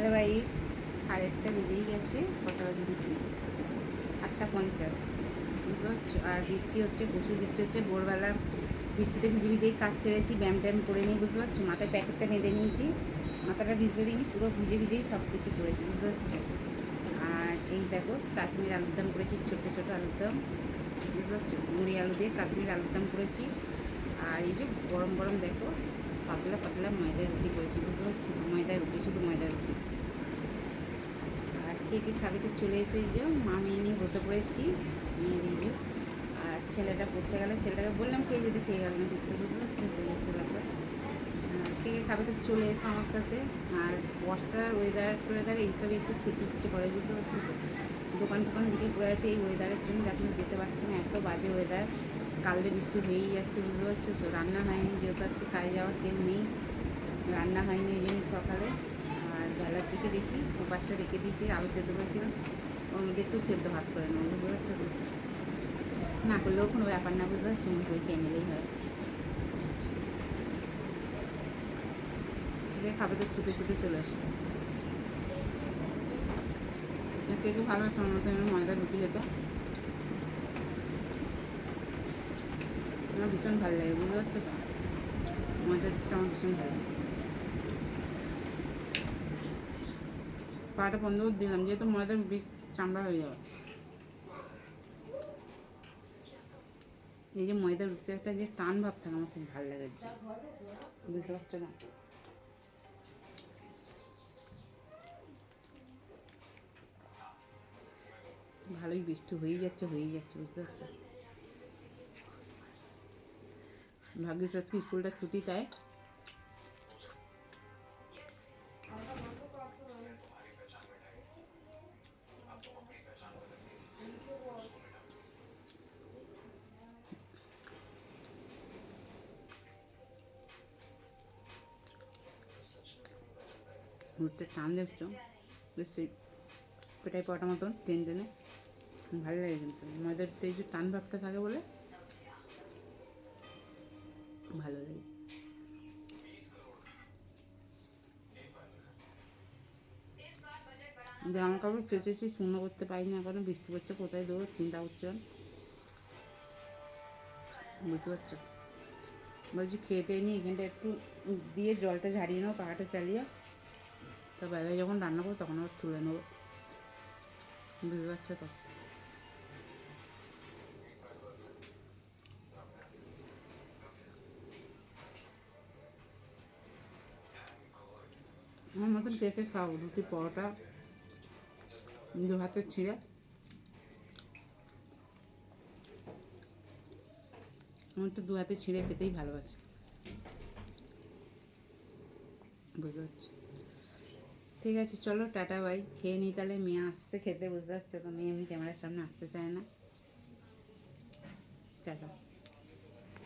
Hello guys, 8:30 বেজেই গেছে। কটা বাজে দেখি, 8:50, বুঝতে পারছো। আর বৃষ্টি হচ্ছে, প্রচুর বৃষ্টি হচ্ছে। ভোরবেলা বৃষ্টিতে ভিজে ভিজেই কাজ সেরেছি, ব্যায়াম ট্যায়াম করে নিই, বুঝতে পারছো। মাথায় প্যাকেটটা বেঁধে নিয়েছি, মাথাটা ভিজতে দিইনি, পুরো ভিজে ভিজেই সব কিছু করেছি, বুঝতে পারছো। আর এই দেখো, কাশ্মীর আলুর দম করেছি, ছোটো ছোটো আলুর দম, বুঝতে পারছো। মুড়ি আলু দিয়ে কাশ্মীর আলুর দম করেছি। আর এই যে গরম গরম দেখো, পাতলা পাতলা ময়দার রুটি করেছি, বুঝতে পারছি। ময়দার রুটি, শুধু ময়দার রুটি। আর কে কে খাবে তো চলে এসে এই যে মা মেয়ে নিয়ে বসে পড়েছি, মেয়ের এই যে। আর ছেলেটা পড়তে গেলে, ছেলেটাকে বললাম খেয়ে যদি খেয়ে গেল না, বুঝতে পারছে, হয়ে যাচ্ছে ব্যাপার। কে কে খাবে তো চলে এসো আমার সাথে। আর বর্ষার ওয়েদার এইসবই একটু খেতে ইচ্ছে করে, বুঝতে পারছি তো। দোকান টোকান দিকে পড়ে আছে এই ওয়েদারের জন্য, এখন যেতে পারছি না, এত বাজে ওয়েদার। কালকে বৃষ্টি হয়েই যাচ্ছে, বুঝতে পারছো তো। রান্না হয়নি, যেহেতু আজকে কাজে যাওয়ার কেউ নেই, রান্না হয়নি ওই জন্যই সকালে। আর বেলার দিকে দেখি কুকারটা রেখে দিয়েছি, আলু সেদ্ধ করেছিলাম, ওর মধ্যে একটু সেদ্ধ ভাত করে নেবো, বুঝতে পারছো তো। না করলেও কোনো ব্যাপার না, বুঝতে পারছি, মন করে খেয়ে নিলেই হয়। ঠিক আছে, খাবে তো ছুটে ছুটে চলে আসে। কে কে ভালোবাসে আমার মতো ময়দার রুটি খেতে, আমার ভীষণ ভালো লাগে, বুঝতে পারছো তো। ময়দার রুটিটা আমার ভীষণ ভালো লাগে। পাটা বন্ধ করে দিলাম, যেহেতু ময়দার রুটি চামড়া হয়ে যাবে। এই যে ময়দার রুটি একটা যে টান ভাব থাকে, আমার খুব ভালো লাগে, বুঝতে পারছো না। ভালোই বৃষ্টি হয়েই যাচ্ছে, বুঝতে পারছো। ভাগ্যিস আজকে স্কুলটা ছুটি, তাই রুটিটা টান দেখছো, বেশ পেটাই পটার মতন টেনে টেনে ভালো লাগে। কিন্তু ময়দার এই যে টান ভাবটা থাকে বলে ভালো লাগে। জামা কাপড় কেচেছি, শুকনো করতে পারিনি এখনো, বৃষ্টি পড়ছে, কোথায় দেবো চিন্তা করছিলাম, বুঝতে পারছো। বলছি খেয়ে টেয়ে নিই, এখানটা একটু দিয়ে জলটা ঝারিয়ে নেবো, পাখাটা চালিয়ে, তো বেলায় যখন রান্না করবো তখন আবার তুলে নেবো, বুঝতে পারছো তো। আমার মতন কে কে খাও রুটি পরোটা দু হাতে ছিঁড়ে, আমার তো দু হাতে ছিঁড়ে খেতেই ভালোবাসি, বুঝতে পারছি। ঠিক আছে, চলো টাটা বাই, খেয়ে নিই তাহলে। মেয়ে আসছে খেতে, বুঝতে পারছো তো, মেয়ে এমনি ক্যামেরার সামনে আসতে চায় না। টাটা।